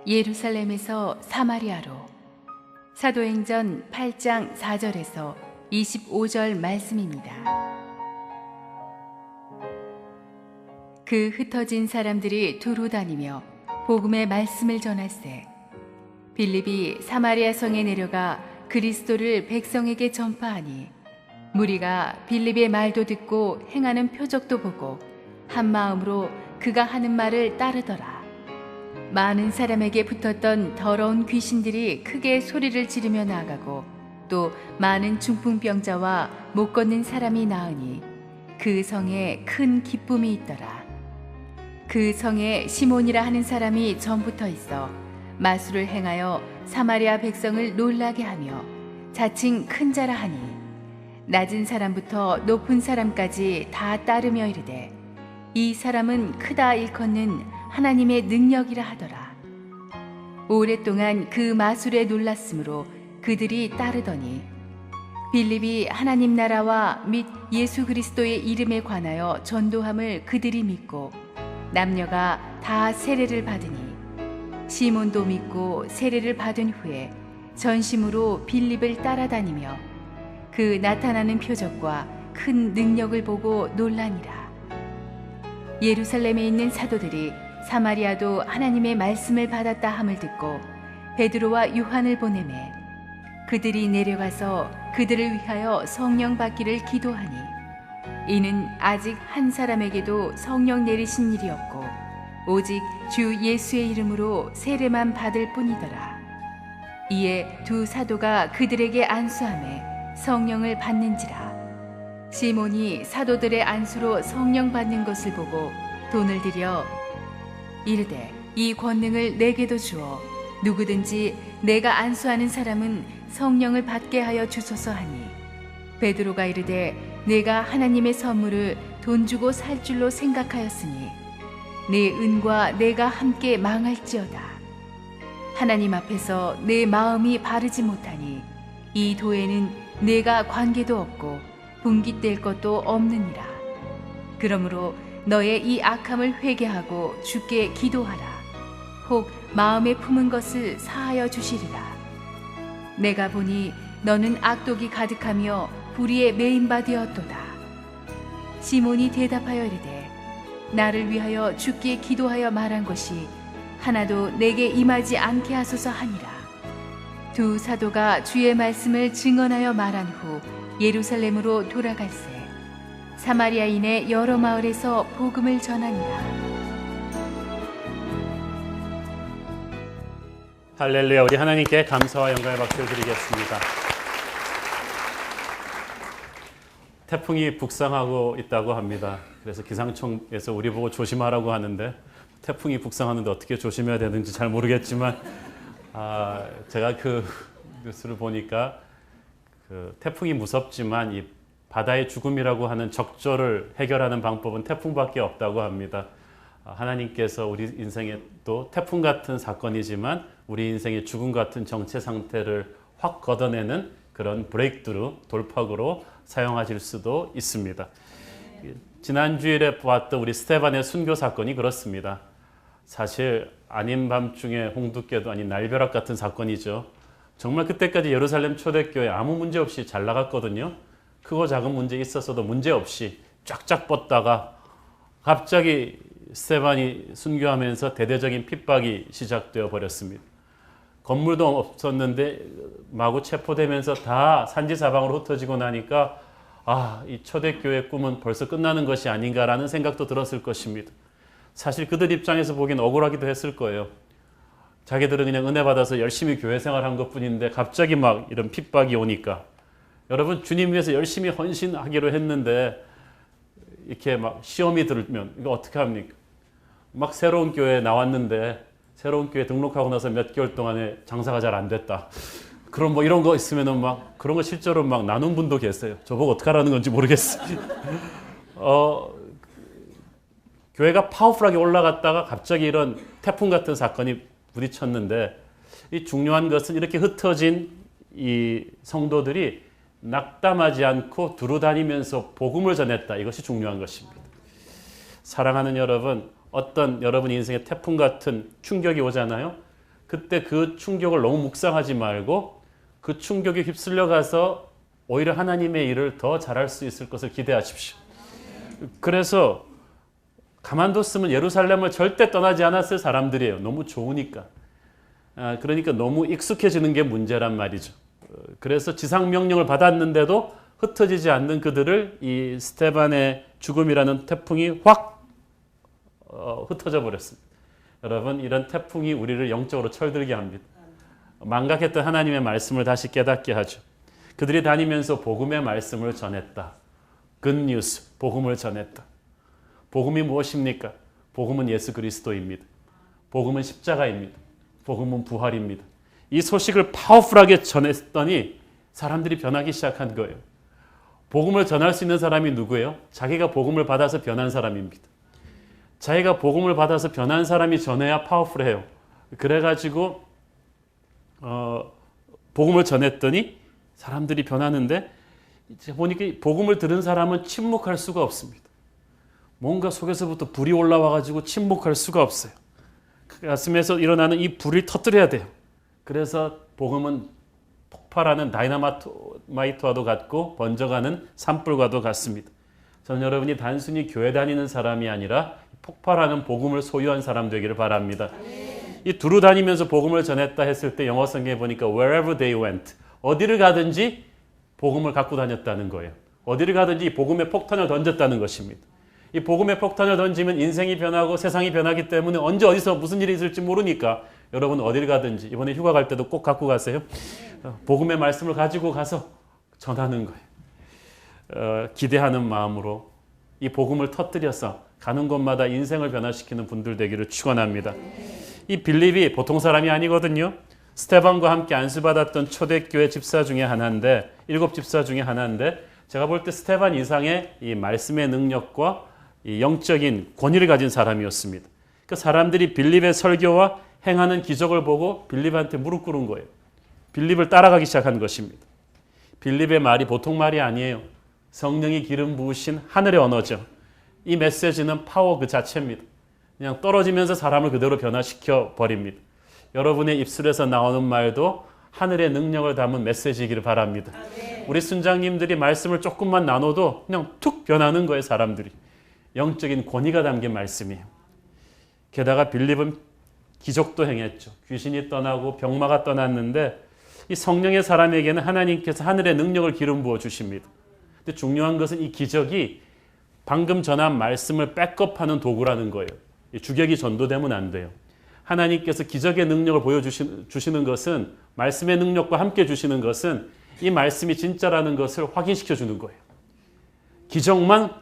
예루살렘에서 사마리아로. 사도행전 8장 4절에서 25절 말씀입니다. 그 흩어진 사람들이 두루 다니며 복음의 말씀을 전할세 빌립이 사마리아 성에 내려가 그리스도를 백성에게 전파하니 무리가 빌립의 말도 듣고 행하는 표적도 보고 한 마음으로 그가 하는 말을 따르더라. 많은 사람에게 붙었던 더러운 귀신들이 크게 소리를 지르며 나아가고 또 많은 중풍병자와 못 걷는 사람이 나으니 그 성에 큰 기쁨이 있더라. 그 성에 시몬이라 하는 사람이 전부터 있어 마술을 행하여 사마리아 백성을 놀라게 하며 자칭 큰 자라 하니 낮은 사람부터 높은 사람까지 다 따르며 이르되 이 사람은 크다 일컫는 하나님의 능력이라 하더라. 오랫동안 그 마술에 놀랐으므로 그들이 따르더니 빌립이 하나님 나라와 및 예수 그리스도의 이름에 관하여 전도함을 그들이 믿고 남녀가 다 세례를 받으니 시몬도 믿고 세례를 받은 후에 전심으로 빌립을 따라다니며 그 나타나는 표적과 큰 능력을 보고 놀라니라. 예루살렘에 있는 사도들이 사마리아도 하나님의 말씀을 받았다 함을 듣고 베드로와 요한을 보내매 그들이 내려가서 그들을 위하여 성령 받기를 기도하니 이는 아직 한 사람에게도 성령 내리신 일이 없고 오직 주 예수의 이름으로 세례만 받을 뿐이더라. 이에 두 사도가 그들에게 안수하매 성령을 받는지라. 시몬이 사도들의 안수로 성령 받는 것을 보고 돈을 들여 이르되 이 권능을 내게도 주어 누구든지 내가 안수하는 사람은 성령을 받게 하여 주소서 하니 베드로가 이르되 내가 하나님의 선물을 돈 주고 살 줄로 생각하였으니 내 은과 내가 함께 망할지어다. 하나님 앞에서 내 마음이 바르지 못하니 이 도에는 내가 관계도 없고 분깃될 것도 없느니라. 그러므로 너의 이 악함을 회개하고 주께 기도하라. 혹 마음에 품은 것을 사하여 주시리라. 내가 보니 너는 악독이 가득하며 불의에 매인 바 되었도다. 시몬이 대답하여 이르되 나를 위하여 주께 기도하여 말한 것이 하나도 내게 임하지 않게 하소서 하니라. 두 사도가 주의 말씀을 증언하여 말한 후 예루살렘으로 돌아갈새 사마리아인의 여러 마을에서 복음을 전하니라. 할렐루야. 우리 하나님께 감사와 영광의 박수를 드리겠습니다. 태풍이 북상하고 있다고 합니다. 그래서 기상청에서 우리 보고 조심하라고 하는데 태풍이 북상하는데 어떻게 조심해야 되는지 잘 모르겠지만 제가 그 뉴스를 보니까 그 태풍이 무섭지만 이 바다의 죽음이라고 하는 적조를 해결하는 방법은 태풍밖에 없다고 합니다. 하나님께서 우리 인생에 또 태풍 같은 사건이지만 우리 인생의 죽음 같은 정체 상태를 확 걷어내는 그런 브레이크트루, 돌파구로 사용하실 수도 있습니다. 지난 주일에 보았던 우리 스테반의 순교 사건이 그렇습니다. 사실 아닌 밤중에 홍두깨도 아닌 날벼락 같은 사건이죠. 정말 그때까지 예루살렘 초대교회 아무 문제 없이 잘 나갔거든요. 크고 작은 문제 있었어도 문제 없이 쫙쫙 뻗다가 갑자기 스테반이 순교하면서 대대적인 핍박이 시작되어 버렸습니다. 건물도 없었는데 마구 체포되면서 다 산지사방으로 흩어지고 나니까 이 초대교회 꿈은 벌써 끝나는 것이 아닌가라는 생각도 들었을 것입니다. 사실 그들 입장에서 보기엔 억울하기도 했을 거예요. 자기들은 그냥 은혜 받아서 열심히 교회 생활한 것뿐인데 갑자기 막 이런 핍박이 오니까 여러분 주님 위해서 열심히 헌신하기로 했는데 이렇게 막 시험이 들면 이거 어떻게 합니까? 막 새로운 교회에 나왔는데 새로운 교회 등록하고 나서 몇 개월 동안에 장사가 잘 안 됐다. 그럼 뭐 이런 거 있으면은 막 그런 거 실제로 막 나눈 분도 계세요. 저보고 어떻게 하라는 건지 모르겠어요. 교회가 파워풀하게 올라갔다가 갑자기 이런 태풍 같은 사건이 부딪혔는데 이 중요한 것은 이렇게 흩어진 이 성도들이 낙담하지 않고 두루 다니면서 복음을 전했다. 이것이 중요한 것입니다. 사랑하는 여러분, 어떤 여러분 인생에 태풍 같은 충격이 오잖아요. 그때 그 충격을 너무 묵상하지 말고 그 충격에 휩쓸려 가서 오히려 하나님의 일을 더 잘할 수 있을 것을 기대하십시오. 그래서 가만뒀으면 예루살렘을 절대 떠나지 않았을 사람들이에요. 너무 좋으니까. 그러니까 너무 익숙해지는 게 문제란 말이죠. 그래서 지상명령을 받았는데도 흩어지지 않는 그들을 이 스테반의 죽음이라는 태풍이 확 흩어져 버렸습니다. 여러분, 이런 태풍이 우리를 영적으로 철들게 합니다. 망각했던 하나님의 말씀을 다시 깨닫게 하죠. 그들이 다니면서 복음의 말씀을 전했다. 굿뉴스, 복음을 전했다. 복음이 무엇입니까? 복음은 예수 그리스도입니다. 복음은 십자가입니다. 복음은 부활입니다. 이 소식을 파워풀하게 전했더니 사람들이 변하기 시작한 거예요. 복음을 전할 수 있는 사람이 누구예요? 자기가 복음을 받아서 변한 사람입니다. 자기가 복음을 받아서 변한 사람이 전해야 파워풀해요. 그래가지고 복음을 전했더니 사람들이 변하는데 이제 보니까 복음을 들은 사람은 침묵할 수가 없습니다. 뭔가 속에서부터 불이 올라와가지고 침묵할 수가 없어요. 그 가슴에서 일어나는 이 불을 터뜨려야 돼요. 그래서 복음은 폭발하는 다이너마이트와도 같고 번져가는 산불과도 같습니다. 저는 여러분이 단순히 교회 다니는 사람이 아니라 폭발하는 복음을 소유한 사람 되기를 바랍니다. 이 두루 다니면서 복음을 전했다 했을 때 영어 성경에 보니까 wherever they went, 어디를 가든지 복음을 갖고 다녔다는 거예요. 어디를 가든지 이 복음의 폭탄을 던졌다는 것입니다. 이 복음의 폭탄을 던지면 인생이 변하고 세상이 변하기 때문에 언제 어디서 무슨 일이 있을지 모르니까 여러분 어딜 가든지 이번에 휴가 갈 때도 꼭 갖고 가세요. 복음의 말씀을 가지고 가서 전하는 거예요. 기대하는 마음으로 이 복음을 터뜨려서 가는 곳마다 인생을 변화시키는 분들 되기를 축원합니다. 이 빌립이 보통 사람이 아니거든요. 스테반과 함께 안수받았던 초대교회 집사 중에 하나인데 7 집사 중에 하나인데 제가 볼 때 스테반 이상의 이 말씀의 능력과 이 영적인 권위를 가진 사람이었습니다. 그 사람들이 빌립의 설교와 행하는 기적을 보고 빌립한테 무릎 꿇은 거예요. 빌립을 따라가기 시작한 것입니다. 빌립의 말이 보통 말이 아니에요. 성령이 기름 부으신 하늘의 언어죠. 이 메시지는 파워 그 자체입니다. 그냥 떨어지면서 사람을 그대로 변화시켜 버립니다. 여러분의 입술에서 나오는 말도 하늘의 능력을 담은 메시지이기를 바랍니다. 우리 순장님들이 말씀을 조금만 나눠도 그냥 툭 변하는 거예요. 사람들이. 영적인 권위가 담긴 말씀이에요. 게다가 빌립은 기적도 행했죠. 귀신이 떠나고 병마가 떠났는데 이 성령의 사람에게는 하나님께서 하늘의 능력을 기름 부어 주십니다. 근데 중요한 것은 이 기적이 방금 전한 말씀을 백업하는 도구라는 거예요. 주객이 전도되면 안 돼요. 하나님께서 기적의 능력을 보여주시는 것은 말씀의 능력과 함께 주시는 것은 이 말씀이 진짜라는 것을 확인시켜 주는 거예요. 기적만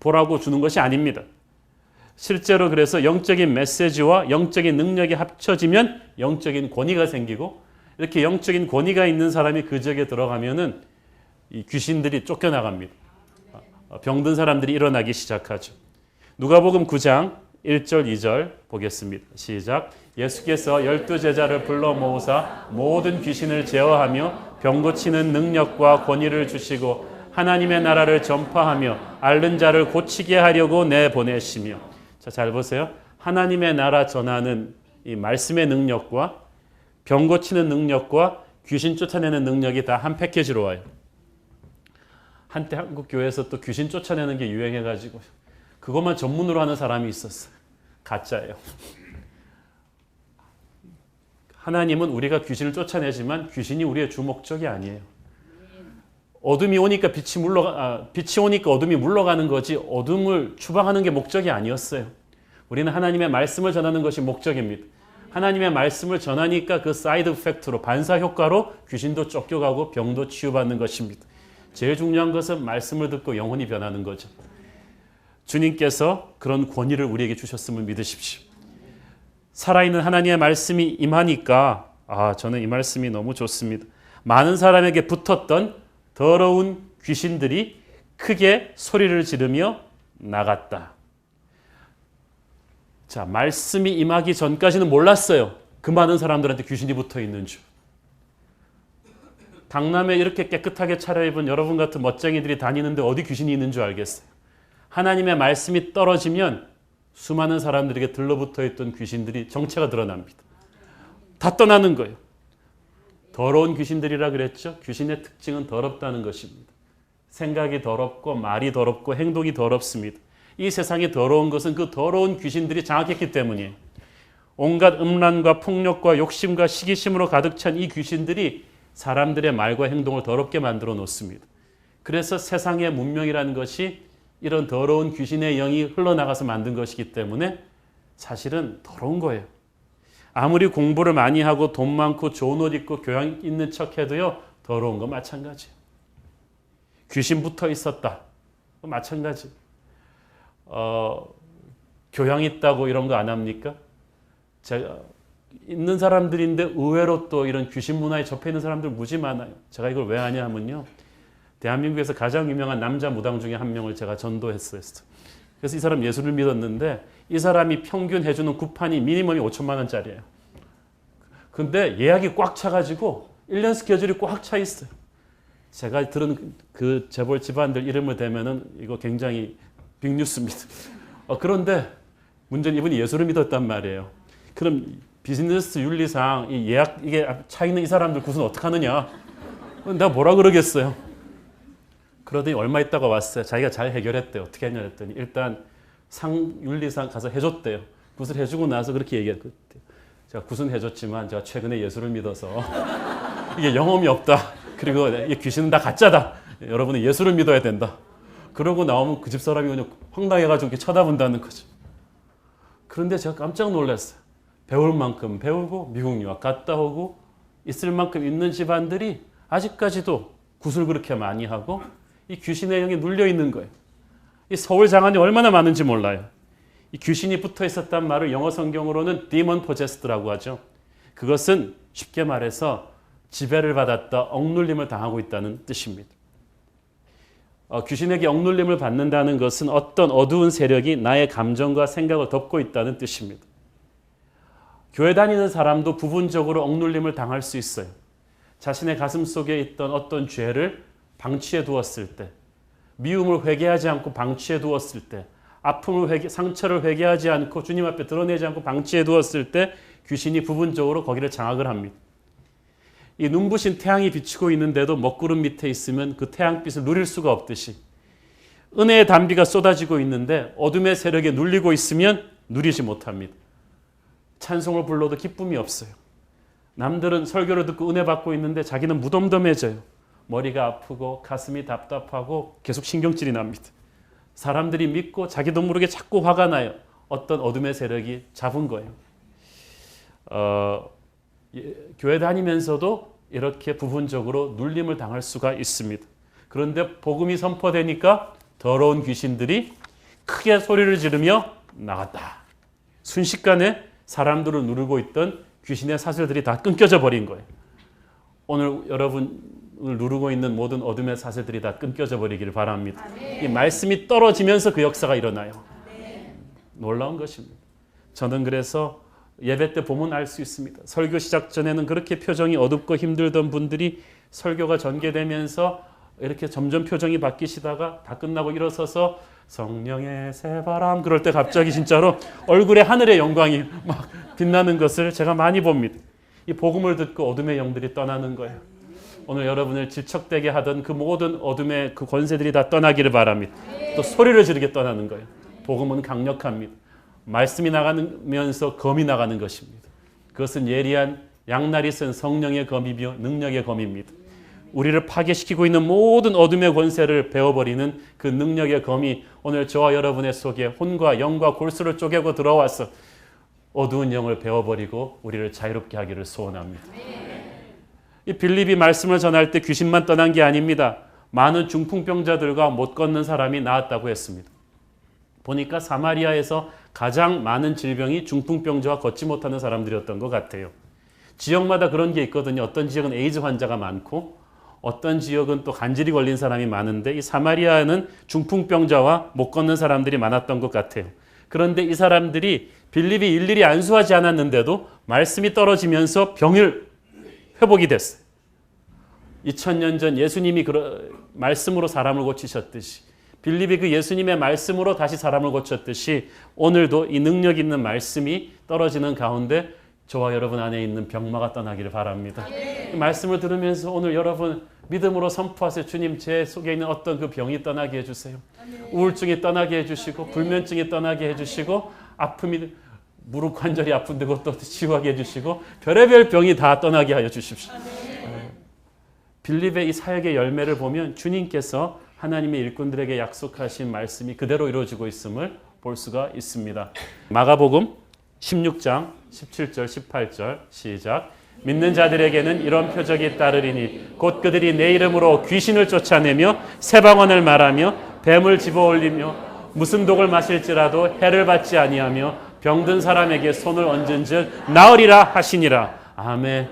보라고 주는 것이 아닙니다. 실제로 그래서 영적인 메시지와 영적인 능력이 합쳐지면 영적인 권위가 생기고 이렇게 영적인 권위가 있는 사람이 그 지역에 들어가면은 이 귀신들이 쫓겨나갑니다. 병든 사람들이 일어나기 시작하죠. 누가복음 9장 1절 2절 보겠습니다. 시작. 예수께서 12제자를 불러 모으사 모든 귀신을 제어하며 병 고치는 능력과 권위를 주시고 하나님의 나라를 전파하며 앓는 자를 고치게 하려고 내보내시며. 자, 잘 보세요. 하나님의 나라 전하는 이 말씀의 능력과 병 고치는 능력과 귀신 쫓아내는 능력이 다 한 패키지로 와요. 한때 한국 교회에서 또 귀신 쫓아내는 게 유행해가지고 그것만 전문으로 하는 사람이 있었어요. 가짜예요. 하나님은 우리가 귀신을 쫓아내지만 귀신이 우리의 주 목적이 아니에요. 어둠이 오니까 빛이 오니까 어둠이 물러가는 거지 어둠을 추방하는 게 목적이 아니었어요. 우리는 하나님의 말씀을 전하는 것이 목적입니다. 하나님의 말씀을 전하니까 그 사이드 이펙트로 반사 효과로 귀신도 쫓겨가고 병도 치유받는 것입니다. 제일 중요한 것은 말씀을 듣고 영혼이 변하는 거죠. 주님께서 그런 권위를 우리에게 주셨음을 믿으십시오. 살아있는 하나님의 말씀이 임하니까 저는 이 말씀이 너무 좋습니다. 많은 사람에게 붙었던 더러운 귀신들이 크게 소리를 지르며 나갔다. 자, 말씀이 임하기 전까지는 몰랐어요. 그 많은 사람들한테 귀신이 붙어 있는 줄. 강남에 이렇게 깨끗하게 차려입은 여러분 같은 멋쟁이들이 다니는데 어디 귀신이 있는 줄 알겠어요. 하나님의 말씀이 떨어지면 수많은 사람들에게 들러붙어 있던 귀신들이 정체가 드러납니다. 다 떠나는 거예요. 더러운 귀신들이라 그랬죠. 귀신의 특징은 더럽다는 것입니다. 생각이 더럽고 말이 더럽고 행동이 더럽습니다. 이 세상이 더러운 것은 그 더러운 귀신들이 장악했기 때문이에요. 온갖 음란과 폭력과 욕심과 시기심으로 가득 찬 이 귀신들이 사람들의 말과 행동을 더럽게 만들어 놓습니다. 그래서 세상의 문명이라는 것이 이런 더러운 귀신의 영이 흘러나가서 만든 것이기 때문에 사실은 더러운 거예요. 아무리 공부를 많이 하고 돈 많고 좋은 옷 입고 교양 있는 척해도요, 더러운 거 마찬가지예요. 귀신 붙어 있었다. 마찬가지. 교양 있다고 이런 거 안 합니까? 제가 있는 사람들인데 의외로 또 이런 귀신 문화에 접해 있는 사람들 무지 많아요. 제가 이걸 왜 하냐 하면요. 대한민국에서 가장 유명한 남자 무당 중에 한 명을 제가 전도했어요. 그래서 이 사람 예수를 믿었는데 이 사람이 평균 해주는 구판이 미니멈이 5천만 원짜리예요. 근데 예약이 꽉 차가지고 1년 스케줄이 꽉 차 있어요. 제가 들은 그 재벌 집안들 이름을 대면은 이거 굉장히 빅뉴스입니다. 그런데 문제는 이분이 예수를 믿었단 말이에요. 그럼 비즈니스 윤리상 이 예약 이게 차 있는 이 사람들 구순 어떻게 하느냐? 내가 뭐라 그러겠어요. 그러더니 얼마 있다가 왔어요. 자기가 잘 해결했대요. 어떻게 했냐 했더니 일단 윤리상 가서 해줬대요. 구슬 해주고 나서 그렇게 얘기했대요. 제가 구슬 해줬지만 제가 최근에 예수를 믿어서 이게 영험이 없다. 그리고 이 귀신은 다 가짜다. 여러분은 예수를 믿어야 된다. 그러고 나오면 그 집 사람이 그냥 황당해가지고 이렇게 쳐다본다는 거죠. 그런데 제가 깜짝 놀랐어요. 배울 만큼 배우고 미국 유학 갔다 오고 있을 만큼 있는 집안들이 아직까지도 굿을 그렇게 많이 하고 이 귀신의 영에 눌려 있는 거예요. 이 서울 장안이 얼마나 많은지 몰라요. 이 귀신이 붙어 있었단 말을 영어 성경으로는 demon possessed라고 하죠. 그것은 쉽게 말해서 지배를 받았다, 억눌림을 당하고 있다는 뜻입니다. 귀신에게 억눌림을 받는다는 것은 어떤 어두운 세력이 나의 감정과 생각을 덮고 있다는 뜻입니다. 교회 다니는 사람도 부분적으로 억눌림을 당할 수 있어요. 자신의 가슴 속에 있던 어떤 죄를 방치해 두었을 때, 미움을 회개하지 않고 방치해 두었을 때, 아픔을 상처를 회개하지 않고 주님 앞에 드러내지 않고 방치해 두었을 때 귀신이 부분적으로 거기를 장악을 합니다. 이 눈부신 태양이 비치고 있는데도 먹구름 밑에 있으면 그 태양빛을 누릴 수가 없듯이 은혜의 단비가 쏟아지고 있는데 어둠의 세력에 눌리고 있으면 누리지 못합니다. 찬송을 불러도 기쁨이 없어요. 남들은 설교를 듣고 은혜 받고 있는데 자기는 무덤덤해져요. 머리가 아프고 가슴이 답답하고 계속 신경질이 납니다. 사람들이 믿고 자기도 모르게 자꾸 화가 나요. 어떤 어둠의 세력이 잡은 거예요. 교회 다니면서도 이렇게 부분적으로 눌림을 당할 수가 있습니다. 그런데 복음이 선포되니까 더러운 귀신들이 크게 소리를 지르며 나갔다. 순식간에 사람들을 누르고 있던 귀신의 사슬들이 다 끊겨져 버린 거예요. 오늘 여러분을 누르고 있는 모든 어둠의 사슬들이 다 끊겨져 버리기를 바랍니다. 이 말씀이 떨어지면서 그 역사가 일어나요. 놀라운 것입니다. 저는 그래서 예배 때 보면 알 수 있습니다. 설교 시작 전에는 그렇게 표정이 어둡고 힘들던 분들이 설교가 전개되면서 이렇게 점점 표정이 바뀌시다가 다 끝나고 일어서서 성령의 새바람 그럴 때 갑자기 진짜로 얼굴에 하늘의 영광이 막 빛나는 것을 제가 많이 봅니다. 이 복음을 듣고 어둠의 영들이 떠나는 거예요. 오늘 여러분을 질척되게 하던 그 모든 어둠의 그 권세들이 다 떠나기를 바랍니다. 또 소리를 지르게 떠나는 거예요. 복음은 강력합니다. 말씀이 나가면서 검이 나가는 것입니다. 그것은 예리한 양날이 쓴 성령의 검이며 능력의 검입니다. 우리를 파괴시키고 있는 모든 어둠의 권세를 베어버리는 그 능력의 검이 오늘 저와 여러분의 속에 혼과 영과 골수를 쪼개고 들어와서 어두운 영을 베어버리고 우리를 자유롭게 하기를 소원합니다. 이 빌립이 말씀을 전할 때 귀신만 떠난 게 아닙니다. 많은 중풍병자들과 못 걷는 사람이 나았다고 했습니다. 보니까 사마리아에서 가장 많은 질병이 중풍병자와 걷지 못하는 사람들이었던 것 같아요. 지역마다 그런 게 있거든요. 어떤 지역은 에이즈 환자가 많고 어떤 지역은 또 간질이 걸린 사람이 많은데 이 사마리아는 중풍병자와 못 걷는 사람들이 많았던 것 같아요. 그런데 이 사람들이 빌립이 일일이 안수하지 않았는데도 말씀이 떨어지면서 병을 회복이 됐어요. 2000년 전 예수님이 말씀으로 사람을 고치셨듯이 빌립이 그 예수님의 말씀으로 다시 사람을 고쳤듯이 오늘도 이 능력 있는 말씀이 떨어지는 가운데 저와 여러분 안에 있는 병마가 떠나기를 바랍니다. 이 말씀을 들으면서 오늘 여러분 믿음으로 선포하세요. 주님, 제 속에 있는 어떤 그 병이 떠나게 해주세요. 우울증이 떠나게 해주시고 불면증이 떠나게 해주시고 아픔이 무릎 관절이 아픈데 그것도 치유하게 해주시고 별의별 병이 다 떠나게 하여 주십시오. 빌립의 이 사역의 열매를 보면 주님께서 하나님의 일꾼들에게 약속하신 말씀이 그대로 이루어지고 있음을 볼 수가 있습니다. 마가복음 16장 17절 18절 시작. 믿는 자들에게는 이런 표적이 따르리니 곧 그들이 내 이름으로 귀신을 쫓아내며 새 방언을 말하며 뱀을 집어올리며 무슨 독을 마실지라도 해를 받지 아니하며 병든 사람에게 손을 얹은즉 나으리라 하시니라. 아멘.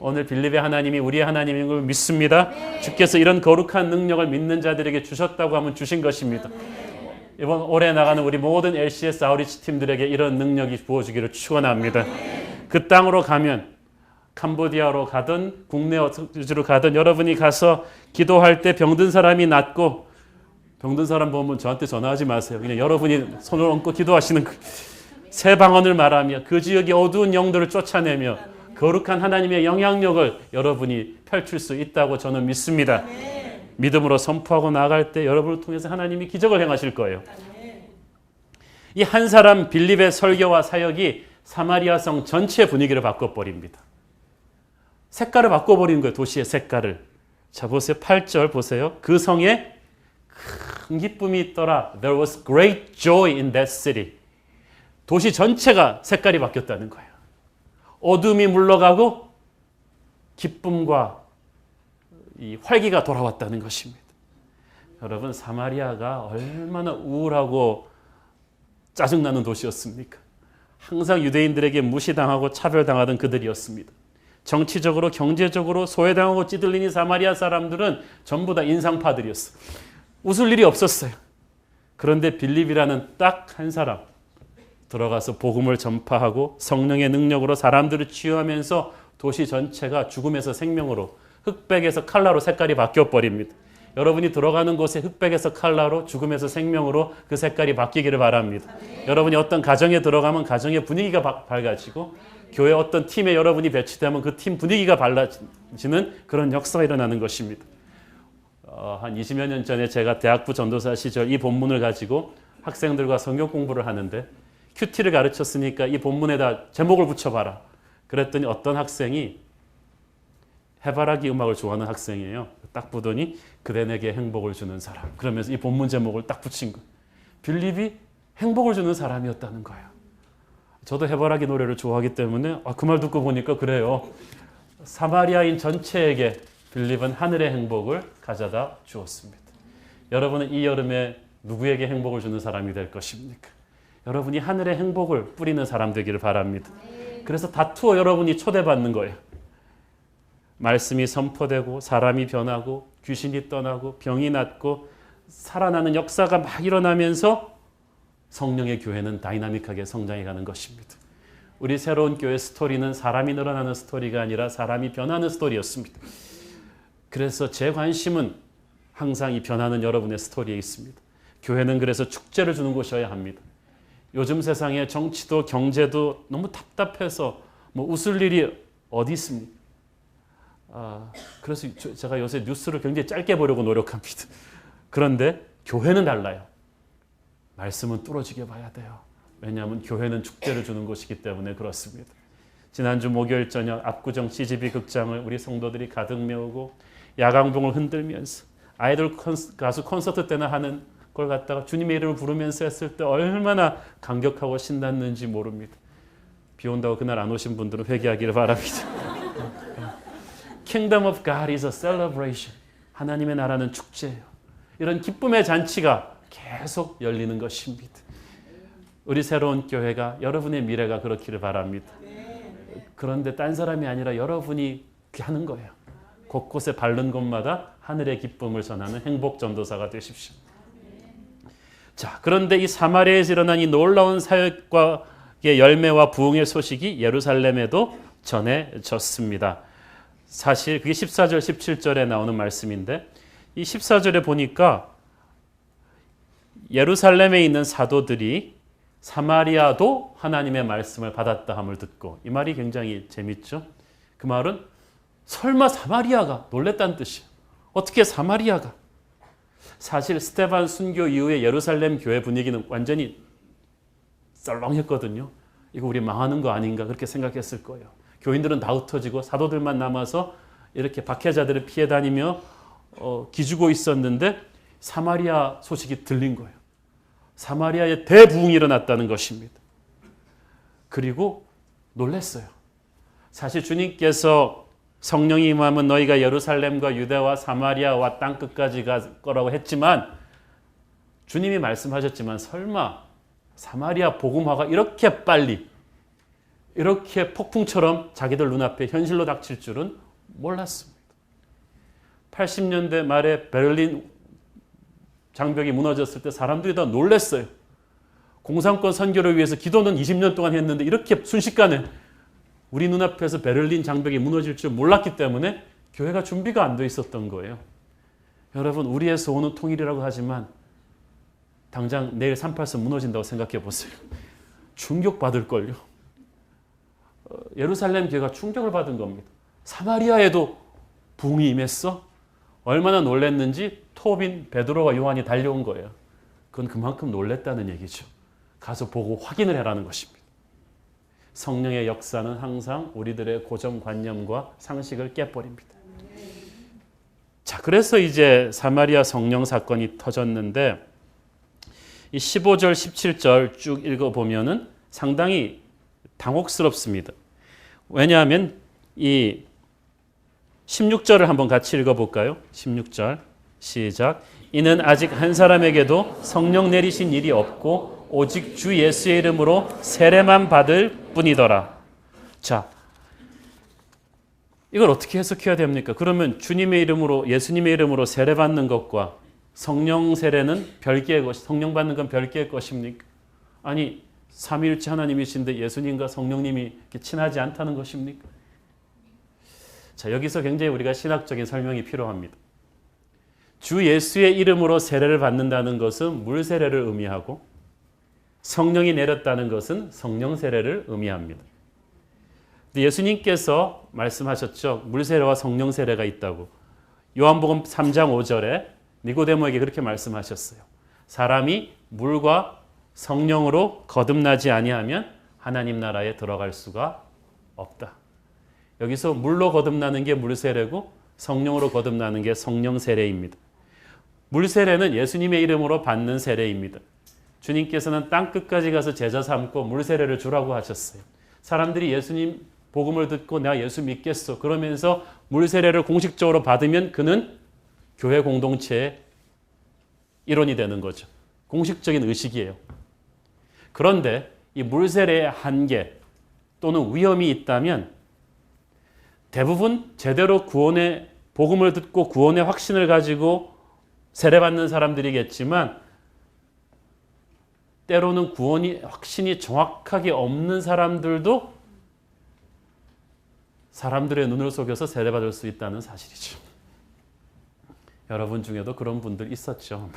오늘 빌립의 하나님이 우리의 하나님인 걸 믿습니다. 주께서 이런 거룩한 능력을 믿는 자들에게 주셨다고 하면 주신 것입니다. 이번 올해 나가는 우리 모든 LCS 아우리치 팀들에게 이런 능력이 부어지기를 축원합니다. 그 땅으로 가면 캄보디아로 가든 국내 어디로 가든 여러분이 가서 기도할 때 병든 사람이 낫고 병든 사람 보면 저한테 전화하지 마세요. 그냥 여러분이 손을 얹고 기도하시는 새 방언을 말하며 그 지역의 어두운 영들을 쫓아내며 거룩한 하나님의 영향력을 여러분이 펼칠 수 있다고 저는 믿습니다. 믿음으로 선포하고 나아갈 때 여러분을 통해서 하나님이 기적을 행하실 거예요. 이 한 사람 빌립의 설교와 사역이 사마리아 성 전체 분위기를 바꿔버립니다. 색깔을 바꿔버리는 거예요. 도시의 색깔을. 자, 보세요. 8절 보세요. 그 성에 큰 기쁨이 있더라. There was great joy in that city. 도시 전체가 색깔이 바뀌었다는 거예요. 어둠이 물러가고 기쁨과 이 활기가 돌아왔다는 것입니다. 여러분, 사마리아가 얼마나 우울하고 짜증나는 도시였습니까? 항상 유대인들에게 무시당하고 차별당하던 그들이었습니다. 정치적으로 경제적으로 소외당하고 찌들린 이 사마리아 사람들은 전부 다 인상파들이었어요. 웃을 일이 없었어요. 그런데 빌립이라는 딱 한 사람 들어가서 복음을 전파하고 성령의 능력으로 사람들을 치유하면서 도시 전체가 죽음에서 생명으로 흑백에서 칼라로 색깔이 바뀌어버립니다. 여러분이 들어가는 곳에 흑백에서 칼라로 죽음에서 생명으로 그 색깔이 바뀌기를 바랍니다. 여러분이 어떤 가정에 들어가면 가정의 분위기가 밝아지고 교회 어떤 팀에 여러분이 배치되면 그 팀 분위기가 달라지는 그런 역사가 일어나는 것입니다. 한 20여 년 전에 제가 대학부 전도사 시절 이 본문을 가지고 학생들과 성경 공부를 하는데 큐티를 가르쳤으니까 이 본문에다 제목을 붙여봐라. 그랬더니 어떤 학생이 해바라기 음악을 좋아하는 학생이에요. 딱 보더니 그대 내게 행복을 주는 사람. 그러면서 이 본문 제목을 딱 붙인 거예요. 빌립이 행복을 주는 사람이었다는 거예요. 저도 해바라기 노래를 좋아하기 때문에 그 말 듣고 보니까 그래요. 사마리아인 전체에게 빌립은 하늘의 행복을 가져다 주었습니다. 여러분은 이 여름에 누구에게 행복을 주는 사람이 될 것입니까? 여러분이 하늘의 행복을 뿌리는 사람 되기를 바랍니다. 그래서 다투어 여러분이 초대받는 거예요. 말씀이 선포되고 사람이 변하고 귀신이 떠나고 병이 낫고 살아나는 역사가 막 일어나면서 성령의 교회는 다이나믹하게 성장해가는 것입니다. 우리 새로운 교회 스토리는 사람이 늘어나는 스토리가 아니라 사람이 변하는 스토리였습니다. 그래서 제 관심은 항상 이 변하는 여러분의 스토리에 있습니다. 교회는 그래서 축제를 주는 곳이어야 합니다. 요즘 세상에 정치도 경제도 너무 답답해서 웃을 일이 어디 있습니까? 그래서 제가 요새 뉴스를 굉장히 짧게 보려고 노력합니다. 그런데 교회는 달라요. 말씀은 뚫어지게 봐야 돼요. 왜냐하면 교회는 축제를 주는 곳이기 때문에 그렇습니다. 지난주 목요일 저녁 압구정 CGV 극장을 우리 성도들이 가득 메우고 야광봉을 흔들면서 아이돌 가수 콘서트 때나 하는 걸 갖다가 주님의 이름을 부르면서 했을 때 얼마나 감격하고 신났는지 모릅니다. 비 온다고 그날 안 오신 분들은 회개하기를 바랍니다. Kingdom of God is a celebration. 하나님의 나라는 축제예요. 이런 기쁨의 잔치가 계속 열리는 것입니다. 우리 새로운 교회가 여러분의 미래가 그렇기를 바랍니다. 그런데 딴 사람이 아니라 여러분이 하는 거예요. 곳곳에 바른 곳마다 하늘의 기쁨을 전하는 행복 전도사가 되십시오. 자, 그런데 이 사마리아에서 일어난 이 놀라운 사역과의 열매와 부흥의 소식이 예루살렘에도 전해졌습니다. 사실 그게 14절, 17절에 나오는 말씀인데 이 14절에 보니까 예루살렘에 있는 사도들이 사마리아도 하나님의 말씀을 받았다 함을 듣고, 이 말이 굉장히 재밌죠. 그 말은 설마 사마리아가 놀랬다는 뜻이에요. 어떻게 사마리아가? 사실 스데반 순교 이후에 예루살렘 교회 분위기는 완전히 썰렁했거든요. 이거 우리 망하는 거 아닌가 그렇게 생각했을 거예요. 교인들은 다 흩어지고 사도들만 남아서 이렇게 박해자들을 피해 다니며 기죽고 있었는데 사마리아 소식이 들린 거예요. 사마리아에 대부흥이 일어났다는 것입니다. 그리고 놀랐어요. 사실 주님께서 성령이 임하면 너희가 예루살렘과 유대와 사마리아와 땅끝까지 갈 거라고 했지만, 주님이 말씀하셨지만 설마 사마리아 복음화가 이렇게 빨리, 이렇게 폭풍처럼 자기들 눈앞에 현실로 닥칠 줄은 몰랐습니다. 80년대 말에 베를린 장벽이 무너졌을 때 사람들이 다 놀랐어요. 공산권 선교를 위해서 기도는 20년 동안 했는데 이렇게 순식간에 우리 눈앞에서 베를린 장벽이 무너질 줄 몰랐기 때문에 교회가 준비가 안 돼 있었던 거예요. 여러분, 우리에서 오는 통일이라고 하지만 당장 내일 3.8선 무너진다고 생각해 보세요. 충격받을걸요. 예루살렘 교회가 충격을 받은 겁니다. 사마리아에도 부흥이 임했어? 얼마나 놀랐는지 토빈, 베드로와 요한이 달려온 거예요. 그건 그만큼 놀랬다는 얘기죠. 가서 보고 확인을 해라는 것입니다. 성령의 역사는 항상 우리들의 고정관념과 상식을 깨버립니다. 자, 그래서 이제 사마리아 성령 사건이 터졌는데, 이 15절, 17절 쭉 읽어보면은 상당히 당혹스럽습니다. 왜냐하면 이 16절을 한번 같이 읽어볼까요? 16절 시작. 이는 아직 한 사람에게도 성령 내리신 일이 없고 오직 주 예수의 이름으로 세례만 받을 뿐이더라. 자, 이걸 어떻게 해석해야 됩니까? 그러면 주님의 이름으로, 예수님의 이름으로 세례 받는 것과 성령 세례는 별개의 것, 성령 받는 건 별개의 것입니까? 아니, 삼위일체 하나님이신데 예수님과 성령님이 이렇게 친하지 않다는 것입니까? 자, 여기서 굉장히 우리가 신학적인 설명이 필요합니다. 주 예수의 이름으로 세례를 받는다는 것은 물 세례를 의미하고, 성령이 내렸다는 것은 성령 세례를 의미합니다. 예수님께서 말씀하셨죠. 물 세례와 성령 세례가 있다고. 요한복음 3장 5절에 니고데모에게 그렇게 말씀하셨어요. 사람이 물과 성령으로 거듭나지 아니하면 하나님 나라에 들어갈 수가 없다. 여기서 물로 거듭나는 게 물 세례고 성령으로 거듭나는 게 성령 세례입니다. 물 세례는 예수님의 이름으로 받는 세례입니다. 주님께서는 땅 끝까지 가서 제자 삼고 물 세례를 주라고 하셨어요. 사람들이 예수님 복음을 듣고 내가 예수 믿겠어 그러면서 물 세례를 공식적으로 받으면 그는 교회 공동체의 일원이 되는 거죠. 공식적인 의식이에요. 그런데 이 물 세례의 한계 또는 위험이 있다면 대부분 제대로 구원의 복음을 듣고 구원의 확신을 가지고 세례받는 사람들이겠지만, 때로는 구원이 확신이 정확하게 없는 사람들도 사람들의 눈을 속여서 세례받을 수 있다는 사실이죠. 여러분 중에도 그런 분들 있었죠.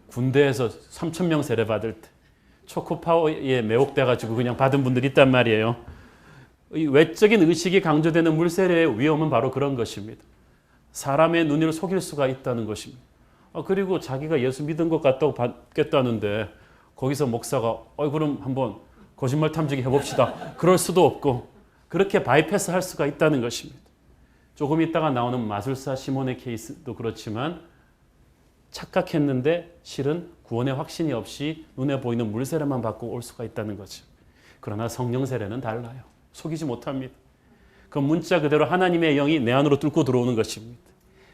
군대에서 3,000명 세례받을 때 초코파워에 매혹돼가지고 그냥 받은 분들이 있단 말이에요. 이 외적인 의식이 강조되는 물세례의 위험은 바로 그런 것입니다. 사람의 눈을 속일 수가 있다는 것입니다. 그리고 자기가 예수 믿은 것 같다고 받겠다는데 거기서 목사가 그럼 한번 거짓말 탐지기 해봅시다. 그럴 수도 없고 그렇게 바이패스 할 수가 있다는 것입니다. 조금 있다가 나오는 마술사 시몬의 케이스도 그렇지만 착각했는데 실은 구원의 확신이 없이 눈에 보이는 물세례만 받고 올 수가 있다는 거죠. 그러나 성령 세례는 달라요. 속이지 못합니다. 그 문자 그대로 하나님의 영이 내 안으로 뚫고 들어오는 것입니다.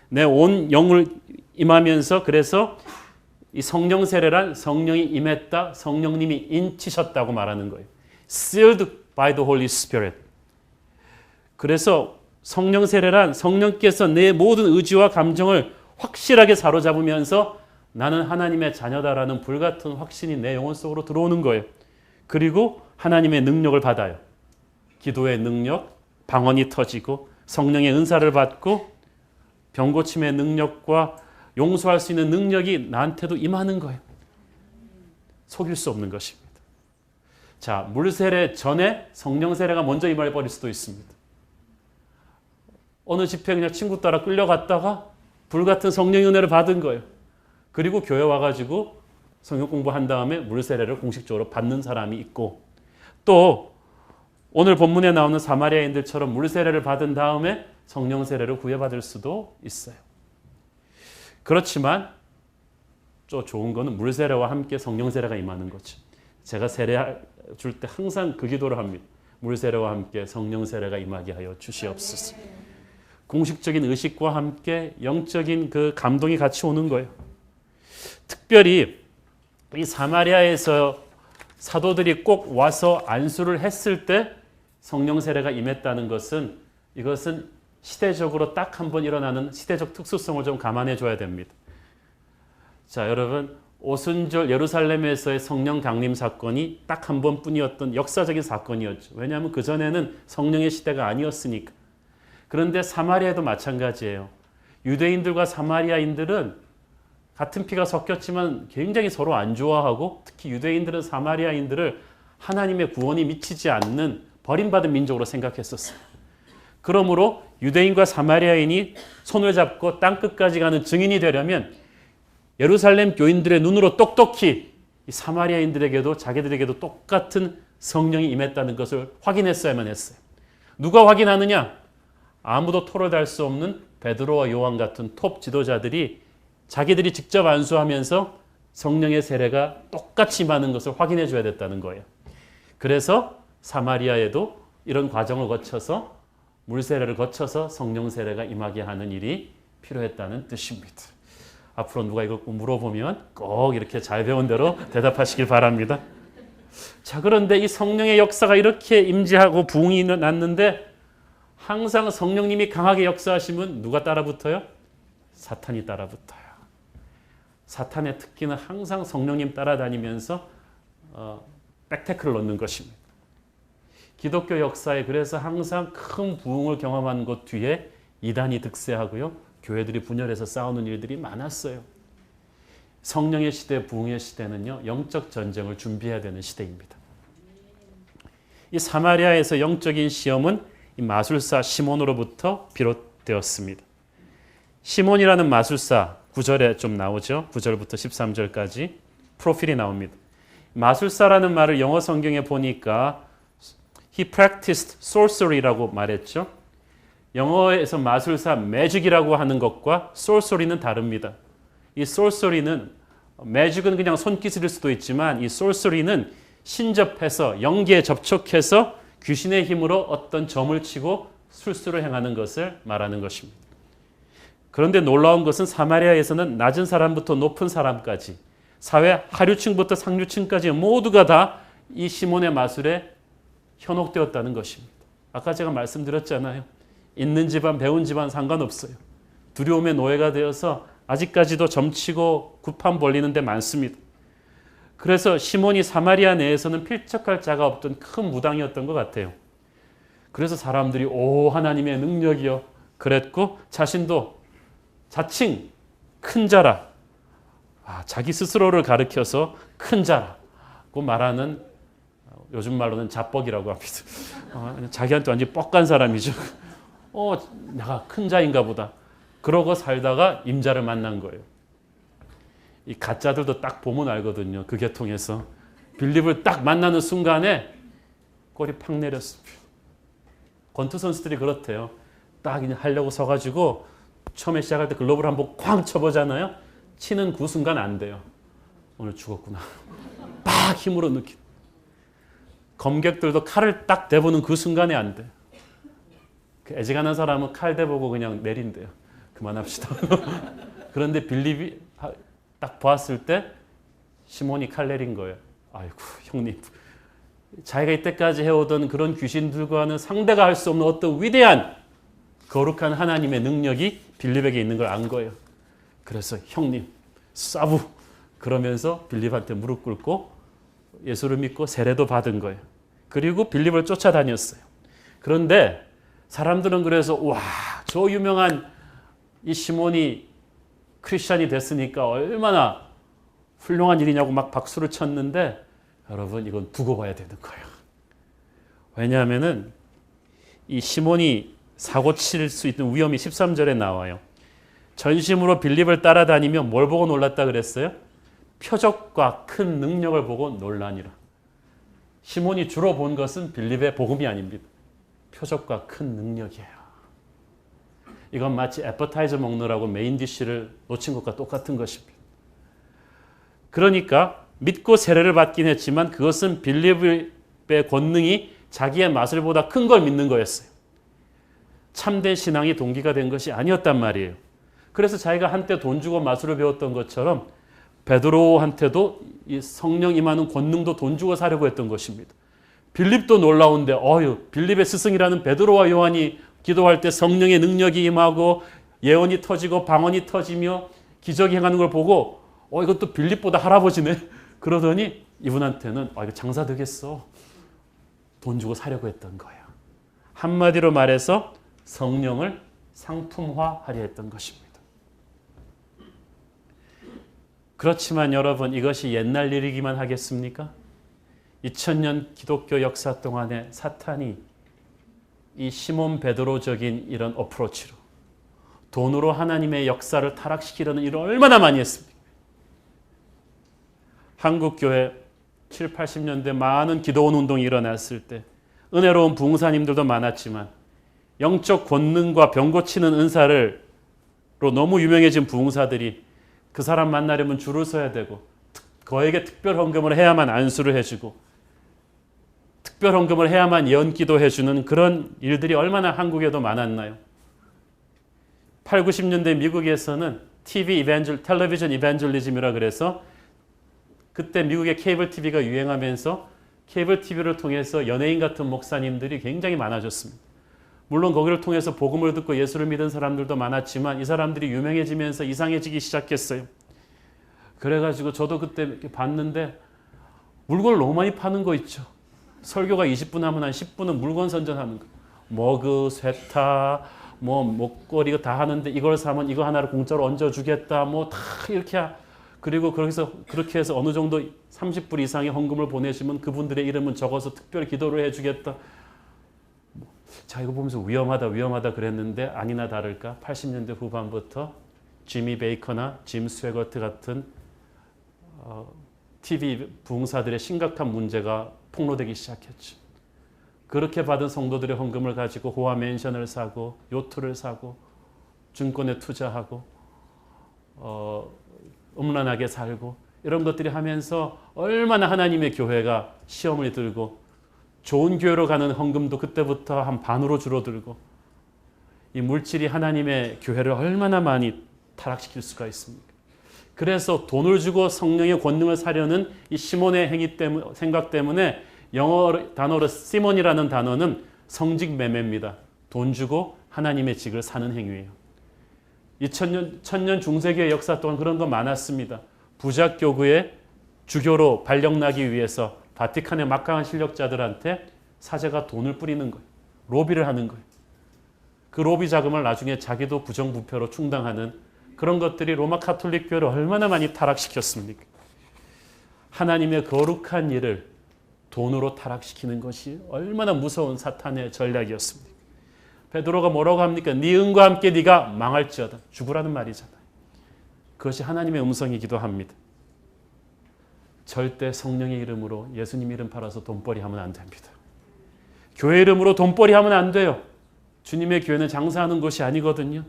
내 온 영을 임하면서, 그래서 이 성령 세례란 성령이 임했다, 성령님이 인치셨다고 말하는 거예요. Sealed by the Holy Spirit. 그래서 성령 세례란 성령께서 내 모든 의지와 감정을 확실하게 사로잡으면서 나는 하나님의 자녀다라는 불같은 확신이 내 영혼 속으로 들어오는 거예요. 그리고 하나님의 능력을 받아요. 기도의 능력, 방언이 터지고 성령의 은사를 받고 병고침의 능력과 용서할 수 있는 능력이 나한테도 임하는 거예요. 속일 수 없는 것입니다. 자, 물 세례 전에 성령 세례가 먼저 임할 버릴 수도 있습니다. 어느 집회 그냥 친구 따라 끌려갔다가 불같은 성령의 은혜를 받은 거예요. 그리고 교회 와가지고 성경 공부한 다음에 물 세례를 공식적으로 받는 사람이 있고, 또 오늘 본문에 나오는 사마리아인들처럼 물 세례를 받은 다음에 성령 세례를 구해받을 수도 있어요. 그렇지만 또 좋은 거는 물 세례와 함께 성령 세례가 임하는 거죠. 제가 세례 줄 때 항상 그 기도를 합니다. 물 세례와 함께 성령 세례가 임하게 하여 주시옵소서. 공식적인 의식과 함께 영적인 그 감동이 같이 오는 거예요. 특별히 이 사마리아에서 사도들이 꼭 와서 안수를 했을 때 성령 세례가 임했다는 것은, 이것은 시대적으로 딱 한 번 일어나는 시대적 특수성을 좀 감안해 줘야 됩니다. 자, 여러분, 오순절 예루살렘에서의 성령 강림 사건이 딱 한 번뿐이었던 역사적인 사건이었죠. 왜냐하면 그전에는 성령의 시대가 아니었으니까. 그런데 사마리아도 마찬가지예요. 유대인들과 사마리아인들은 같은 피가 섞였지만 굉장히 서로 안 좋아하고, 특히 유대인들은 사마리아인들을 하나님의 구원이 미치지 않는 버림받은 민족으로 생각했었어요. 그러므로 유대인과 사마리아인이 손을 잡고 땅끝까지 가는 증인이 되려면 예루살렘 교인들의 눈으로 똑똑히 이 사마리아인들에게도 자기들에게도 똑같은 성령이 임했다는 것을 확인했어야만 했어요. 누가 확인하느냐? 아무도 토를 달 수 없는 베드로와 요한 같은 톱 지도자들이 자기들이 직접 안수하면서 성령의 세례가 똑같이 임하는 것을 확인해 줘야 됐다는 거예요. 그래서 사마리아에도 이런 과정을 거쳐서 물 세례를 거쳐서 성령 세례가 임하게 하는 일이 필요했다는 뜻입니다. 앞으로 누가 이걸 꼭 물어보면 꼭 이렇게 잘 배운 대로 대답하시길 바랍니다. 자, 그런데 이 성령의 역사가 이렇게 임재하고 부흥이 났는데 항상 성령님이 강하게 역사하시면 누가 따라붙어요? 사탄이 따라붙어요. 사탄의 특기는 항상 성령님 따라다니면서 백태클을 넣는 것입니다. 기독교 역사에 그래서 항상 큰 부흥을 경험한 곳 뒤에 이단이 득세하고요, 교회들이 분열해서 싸우는 일들이 많았어요. 성령의 시대, 부흥의 시대는요, 영적 전쟁을 준비해야 되는 시대입니다. 이 사마리아에서 영적인 시험은 이 마술사 시몬으로부터 비롯되었습니다. 시몬이라는 마술사, 9절에 좀 나오죠. 9절부터 13절까지 프로필이 나옵니다. 마술사라는 말을 영어 성경에 보니까 He practiced sorcery라고 말했죠. 영어에서 마술사, 매직이라고 하는 것과 sorcery는 다릅니다. 이 sorcery는, 매직은 그냥 손기술일 수도 있지만 이 sorcery는 신접해서, 영계에 접촉해서 귀신의 힘으로 어떤 점을 치고 술수를 행하는 것을 말하는 것입니다. 그런데 놀라운 것은 사마리아에서는 낮은 사람부터 높은 사람까지, 사회 하류층부터 상류층까지 모두가 다 이 시몬의 마술에 현혹되었다는 것입니다. 아까 제가 말씀드렸잖아요. 있는 집안, 배운 집안 상관없어요. 두려움의 노예가 되어서 아직까지도 점치고 구판 벌리는 데 많습니다. 그래서 시몬이 사마리아 내에서는 필적할 자가 없던 큰 무당이었던 것 같아요. 그래서 사람들이 오, 하나님의 능력이여 그랬고, 자신도 자칭 큰 자라, 자기 스스로를 가리켜서 큰 자라고 말하는, 요즘 말로는 자뻑이라고 합니다. 자기한테 완전히 뻑간 사람이죠. 내가 큰 자인가 보다. 그러고 살다가 임자를 만난 거예요. 이 가짜들도 딱 보면 알거든요. 그 계통에서. 빌립을 딱 만나는 순간에 꼬리 팍 내렸습니다. 권투 선수들이 그렇대요. 딱 이제 하려고 서가지고 처음에 시작할 때 글러브를 한번 쾅 쳐보잖아요. 치는 그 순간 안 돼요. 오늘 죽었구나. 막 힘으로 느끼. 검객들도 칼을 딱 대보는 그 순간에 안 돼. 애지간한 사람은 칼 대보고 그냥 내린대요. 그만합시다. 그런데 빌립이 딱 보았을 때 시몬이 칼 내린 거예요. 아이고 형님, 자기가 이때까지 해오던 그런 귀신들과는 상대가 할 수 없는 어떤 위대한 거룩한 하나님의 능력이 빌립에게 있는 걸 안 거예요. 그래서 형님 사부 그러면서 빌립한테 무릎 꿇고 예수를 믿고 세례도 받은 거예요. 그리고 빌립을 쫓아다녔어요. 그런데 사람들은 그래서 와, 저 유명한 이 시몬이 크리스찬이 됐으니까 얼마나 훌륭한 일이냐고 막 박수를 쳤는데, 여러분 이건 두고 봐야 되는 거예요. 왜냐하면은 이 시몬이 사고 칠 수 있는 위험이 13절에 나와요. 전심으로 빌립을 따라다니며 뭘 보고 놀랐다 그랬어요? 표적과 큰 능력을 보고 놀라니라. 시몬이 주로 본 것은 빌립의 복음이 아닙니다. 표적과 큰 능력이에요. 이건 마치 애퍼타이저 먹느라고 메인 디쉬를 놓친 것과 똑같은 것입니다. 그러니까 믿고 세례를 받긴 했지만 그것은 빌립의 권능이 자기의 맛을 보다 큰 걸 믿는 거였어요. 참된 신앙이 동기가 된 것이 아니었단 말이에요. 그래서 자기가 한때 돈 주고 마술을 배웠던 것처럼 베드로한테도 이 성령 임하는 권능도 돈 주고 사려고 했던 것입니다. 빌립도 놀라운데 빌립의 스승이라는 베드로와 요한이 기도할 때 성령의 능력이 임하고 예언이 터지고 방언이 터지며 기적이 행하는 걸 보고 이것도 빌립보다 할아버지네. 그러더니 이분한테는 이거 장사 되겠어. 돈 주고 사려고 했던 거예요. 한마디로 말해서 성령을 상품화하려 했던 것입니다. 그렇지만 여러분 이것이 옛날 일이기만 하겠습니까? 2000년 기독교 역사 동안에 사탄이 이 시몬 베드로적인 이런 어프로치로 돈으로 하나님의 역사를 타락시키려는 일을 얼마나 많이 했습니까? 한국교회 7, 80년대 많은 기도원 운동이 일어났을 때 은혜로운 부흥사님들도 많았지만 영적 권능과 병 고치는 은사로 너무 유명해진 부흥사들이 그 사람 만나려면 줄을 서야 되고 그에게 특별 헌금을 해야만 안수를 해주고 특별 헌금을 해야만 예언기도 해주는 그런 일들이 얼마나 한국에도 많았나요? 8, 90년대 미국에서는 텔레비전 이벤젤리즘이라 그래서 그때 미국의 케이블 TV가 유행하면서 케이블 TV를 통해서 연예인 같은 목사님들이 굉장히 많아졌습니다. 물론 거기를 통해서 복음을 듣고 예수를 믿은 사람들도 많았지만 이 사람들이 유명해지면서 이상해지기 시작했어요. 그래가지고 저도 그때 이렇게 봤는데 물건을 너무 많이 파는 거 있죠. 설교가 20분 하면 한 10분은 물건 선전하는 거. 머그, 쇠타, 목걸이 다 하는데 이걸 사면 이거 하나를 공짜로 얹어주겠다. 다 이렇게 그리고 그렇게 해서 어느 정도 30불 이상의 헌금을 보내주면 그분들의 이름은 적어서 특별 기도를 해주겠다. 자, 이거 보면서 위험하다 그랬는데 아니나 다를까 80년대 후반부터 지미 베이커나 짐 스웨거트 같은 TV 부흥사들의 심각한 문제가 폭로되기 시작했죠. 그렇게 받은 성도들의 헌금을 가지고 호화 맨션을 사고 요트를 사고 증권에 투자하고 음란하게 살고 이런 것들이 하면서 얼마나 하나님의 교회가 시험을 들고 좋은 교회로 가는 헌금도 그때부터 한 반으로 줄어들고 이 물질이 하나님의 교회를 얼마나 많이 타락시킬 수가 있습니까? 그래서 돈을 주고 성령의 권능을 사려는 이 시몬의 생각 때문에 영어 단어로 시몬이라는 단어는 성직 매매입니다. 돈 주고 하나님의 직을 사는 행위예요. 2000년 중세기의 역사 동안 그런 거 많았습니다. 부작교구의 주교로 발령나기 위해서 바티칸의 막강한 실력자들한테 사제가 돈을 뿌리는 거예요. 로비를 하는 거예요. 그 로비 자금을 나중에 자기도 부정부패로 충당하는 그런 것들이 로마 카톨릭 교회를 얼마나 많이 타락시켰습니까? 하나님의 거룩한 일을 돈으로 타락시키는 것이 얼마나 무서운 사탄의 전략이었습니까? 베드로가 뭐라고 합니까? 네 은과 함께 네가 망할지어다. 죽으라는 말이잖아요. 그것이 하나님의 음성이기도 합니다. 절대 성령의 이름으로 예수님 이름 팔아서 돈벌이 하면 안 됩니다. 교회 이름으로 돈벌이 하면 안 돼요. 주님의 교회는 장사하는 곳이 아니거든요.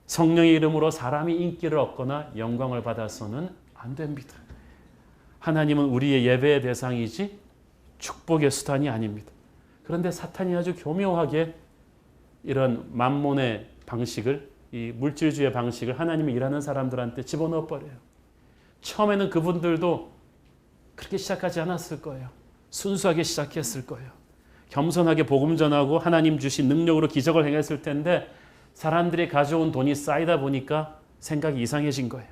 성령의 이름으로 사람이 인기를 얻거나 영광을 받아서는 안 됩니다. 하나님은 우리의 예배의 대상이지 축복의 수단이 아닙니다. 그런데 사탄이 아주 교묘하게 이런 만몬의 방식을, 이 물질주의 방식을 하나님이 일하는 사람들한테 집어넣어 버려요. 처음에는 그분들도 그렇게 시작하지 않았을 거예요. 순수하게 시작했을 거예요. 겸손하게 복음 전하고 하나님 주신 능력으로 기적을 행했을 텐데 사람들이 가져온 돈이 쌓이다 보니까 생각이 이상해진 거예요.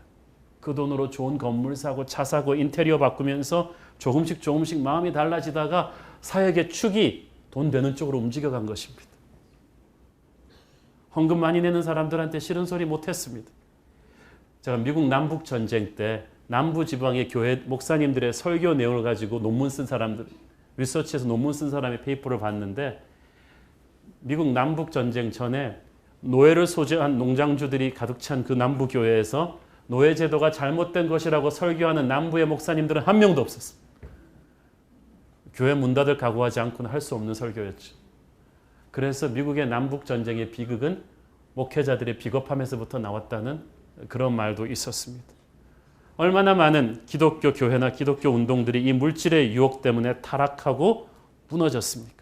그 돈으로 좋은 건물 사고 차 사고 인테리어 바꾸면서 조금씩 마음이 달라지다가 사역의 축이 돈 되는 쪽으로 움직여간 것입니다. 헌금 많이 내는 사람들한테 싫은 소리 못했습니다. 제가 미국 남북 전쟁 때 남부 지방의 교회 목사님들의 설교 내용을 가지고 논문 쓴 사람들, 리서치에서 논문 쓴 사람의 페이퍼를 봤는데 미국 남북 전쟁 전에 노예를 소지한 농장주들이 가득 찬 그 남부 교회에서 노예 제도가 잘못된 것이라고 설교하는 남부의 목사님들은 한 명도 없었습니다. 교회 문 닫을 각오하지 않고는 할 수 없는 설교였죠. 그래서 미국의 남북 전쟁의 비극은 목회자들의 비겁함에서부터 나왔다는 그런 말도 있었습니다. 얼마나 많은 기독교 교회나 기독교 운동들이 이 물질의 유혹 때문에 타락하고 무너졌습니까?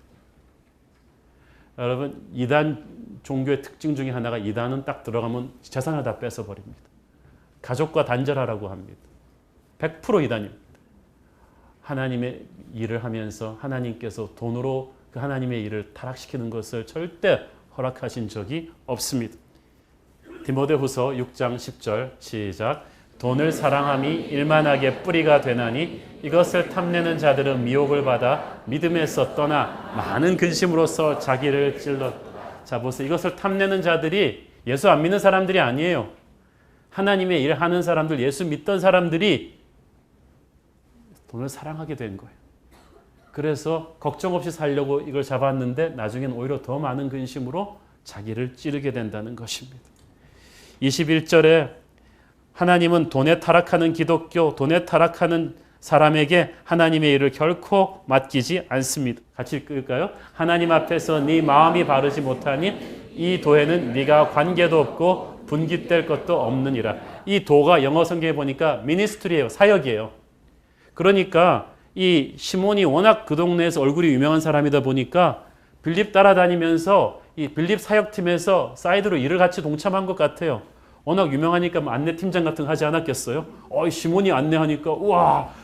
여러분, 이단 종교의 특징 중에 하나가 이단은 딱 들어가면 재산을 다 뺏어버립니다. 가족과 단절하라고 합니다. 100% 이단입니다. 하나님의 일을 하면서 하나님께서 돈으로 그 하나님의 일을 타락시키는 것을 절대 허락하신 적이 없습니다. 디모데후서 6장 10절 시작. 돈을 사랑함이 일만하게 뿌리가 되나니 이것을 탐내는 자들은 미혹을 받아 믿음에서 떠나 많은 근심으로써 자기를 찔렀다. 자, 보세요. 이것을 탐내는 자들이 예수 안 믿는 사람들이 아니에요. 하나님의 일을 하는 사람들, 예수 믿던 사람들이 돈을 사랑하게 된 거예요. 그래서 걱정 없이 살려고 이걸 잡았는데 나중엔 오히려 더 많은 근심으로 자기를 찌르게 된다는 것입니다. 21절에 하나님은 돈에 타락하는 기독교, 돈에 타락하는 사람에게 하나님의 일을 결코 맡기지 않습니다. 같이 읽을까요? 하나님 앞에서 네 마음이 바르지 못하니 이 도에는 네가 관계도 없고 분깃될 것도 없느니라. 이 도가 영어 성경에 보니까 미니스트리예요. 사역이에요. 그러니까 이 시몬이 워낙 그 동네에서 얼굴이 유명한 사람이다 보니까 빌립 따라다니면서 이 빌립 사역팀에서 사이드로 일을 같이 동참한 것 같아요. 워낙 유명하니까 안내팀장 같은 거 하지 않았겠어요? 시몬이 안내하니까 우와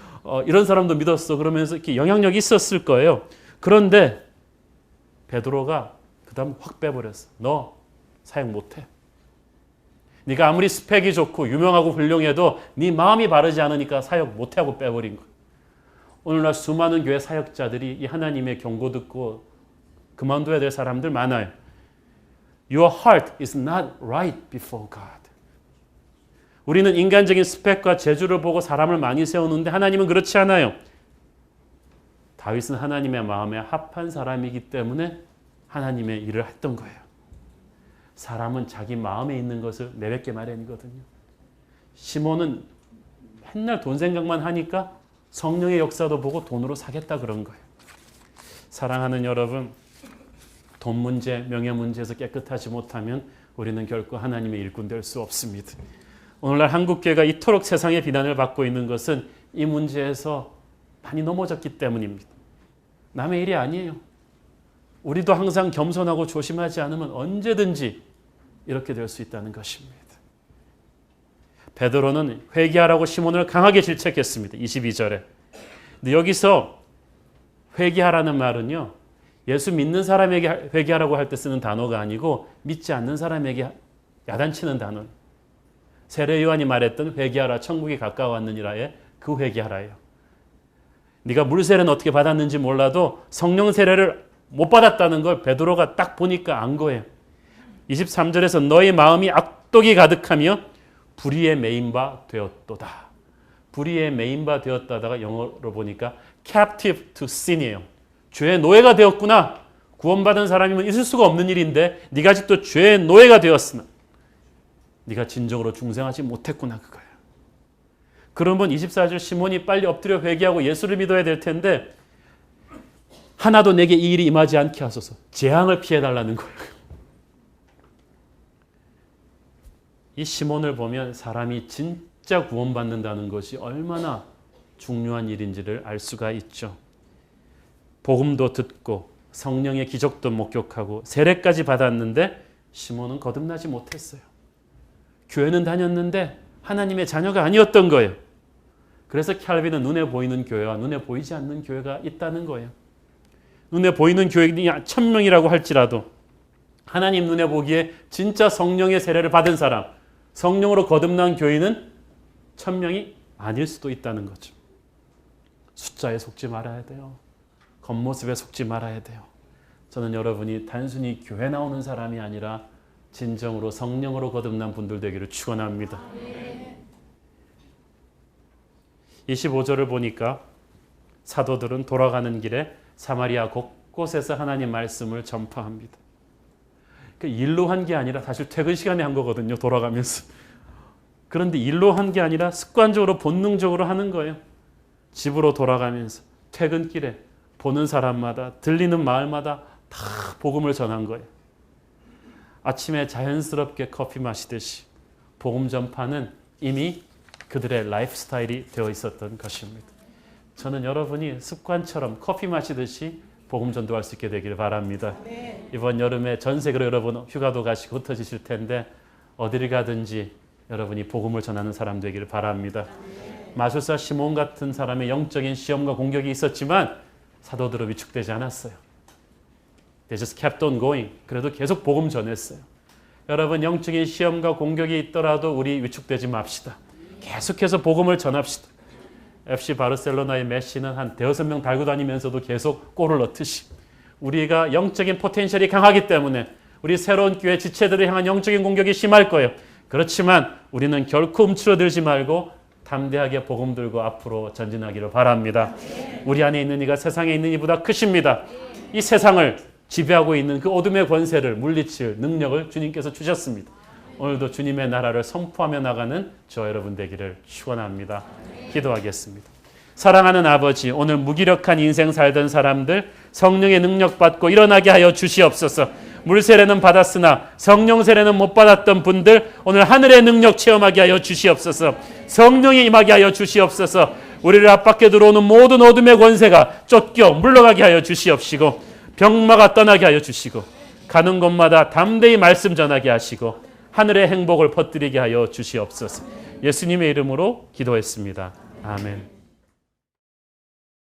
이런 사람도 믿었어. 그러면서 이렇게 영향력이 있었을 거예요. 그런데 베드로가 그 다음 확 빼버렸어. 너 사역 못해. 네가 아무리 스펙이 좋고 유명하고 훌륭해도 네 마음이 바르지 않으니까 사역 못해 하고 빼버린 거예요. 오늘날 수많은 교회 사역자들이 이 하나님의 경고 듣고 그만둬야 될 사람들 많아요. Your heart is not right before God. 우리는 인간적인 스펙과 재주를 보고 사람을 많이 세우는데 하나님은 그렇지 않아요. 다윗은 하나님의 마음에 합한 사람이기 때문에 하나님의 일을 했던 거예요. 사람은 자기 마음에 있는 것을 내뱉게 마련이거든요. 시몬은 맨날 돈 생각만 하니까 성령의 역사도 보고 돈으로 사겠다 그런 거예요. 사랑하는 여러분, 돈 문제, 명예 문제에서 깨끗하지 못하면 우리는 결코 하나님의 일꾼 될 수 없습니다. 오늘날 한국교회가 이토록 세상의 비난을 받고 있는 것은 이 문제에서 많이 넘어졌기 때문입니다. 남의 일이 아니에요. 우리도 항상 겸손하고 조심하지 않으면 언제든지 이렇게 될 수 있다는 것입니다. 베드로는 회개하라고 시몬을 강하게 질책했습니다. 22절에. 근데 여기서 회개하라는 말은요, 예수 믿는 사람에게 회개하라고 할 때 쓰는 단어가 아니고 믿지 않는 사람에게 야단치는 단어예요. 세례 요한이 말했던 회개하라 천국이 가까웠느니라의 그 회개하라예요. 네가 물 세례는 어떻게 받았는지 몰라도 성령 세례를 못 받았다는 걸 베드로가 딱 보니까 안 거예요. 23절에서 너의 마음이 악독이 가득하며 불의에 매인 바 되었도다. 불의에 매인 바 되었다다가 영어로 보니까 captive to sin이에요. 죄의 노예가 되었구나. 구원받은 사람이면 있을 수가 없는 일인데 네가 아직도 죄의 노예가 되었으나 네가 진정으로 중생하지 못했구나 그거야. 그러면 24절 시몬이 빨리 엎드려 회개하고 예수를 믿어야 될 텐데 하나도 내게 이 일이 임하지 않게 하소서. 재앙을 피해달라는 거예요. 이 시몬을 보면 사람이 진짜 구원받는다는 것이 얼마나 중요한 일인지를 알 수가 있죠. 복음도 듣고 성령의 기적도 목격하고 세례까지 받았는데 시몬은 거듭나지 못했어요. 교회는 다녔는데 하나님의 자녀가 아니었던 거예요. 그래서 캘빈은 눈에 보이는 교회와 눈에 보이지 않는 교회가 있다는 거예요. 눈에 보이는 교회가 1000명이라고 할지라도 하나님 눈에 보기에 진짜 성령의 세례를 받은 사람, 성령으로 거듭난 교인은 1000명이 아닐 수도 있다는 거죠. 숫자에 속지 말아야 돼요. 겉모습에 속지 말아야 돼요. 저는 여러분이 단순히 교회 나오는 사람이 아니라 진정으로 성령으로 거듭난 분들 되기를 축원합니다. 25절을 보니까 사도들은 돌아가는 길에 사마리아 곳곳에서 하나님 말씀을 전파합니다. 그 일로 한 게 아니라 사실 퇴근 시간에 한 거거든요. 돌아가면서. 그런데 일로 한 게 아니라 습관적으로 본능적으로 하는 거예요. 집으로 돌아가면서 퇴근길에 보는 사람마다 들리는 마을마다 다 복음을 전한 거예요. 아침에 자연스럽게 커피 마시듯이 복음 전파는 이미 그들의 라이프 스타일이 되어 있었던 것입니다. 저는 여러분이 습관처럼 커피 마시듯이 복음 전도할 수 있게 되기를 바랍니다. 이번 여름에 전 세계로 여러분 휴가도 가시고 흩어지실 텐데 어디를 가든지 여러분이 복음을 전하는 사람 되기를 바랍니다. 마술사 시몬 같은 사람의 영적인 시험과 공격이 있었지만 사도들은 위축되지 않았어요. They just kept on going. 그래도 계속 복음 전했어요. 여러분 영적인 시험과 공격이 있더라도 우리 위축되지 맙시다. 계속해서 복음을 전합시다. FC 바르셀로나의 메시는 한 대여섯 명 달고 다니면서도 계속 골을 넣듯이 우리가 영적인 포텐셜이 강하기 때문에 우리 새로운 교회 지체들을 향한 영적인 공격이 심할 거예요. 그렇지만 우리는 결코 움츠러들지 말고 담대하게 복음 들고 앞으로 전진하기를 바랍니다. 우리 안에 있는 이가 세상에 있는 이보다 크십니다. 이 세상을 지배하고 있는 그 어둠의 권세를 물리칠 능력을 주님께서 주셨습니다. 오늘도 주님의 나라를 선포하며 나가는 저 여러분 되기를 축원합니다. 기도하겠습니다. 사랑하는 아버지, 오늘 무기력한 인생 살던 사람들 성령의 능력 받고 일어나게 하여 주시옵소서. 물세례는 받았으나 성령 세례는 못 받았던 분들 오늘 하늘의 능력 체험하게 하여 주시옵소서. 성령이 임하게 하여 주시옵소서. 우리를 압박해 들어오는 모든 어둠의 권세가 쫓겨 물러가게 하여 주시옵시고 병마가 떠나게 하여 주시고 가는 곳마다 담대히 말씀 전하게 하시고 하늘의 행복을 퍼뜨리게 하여 주시옵소서. 예수님의 이름으로 기도했습니다. 아멘.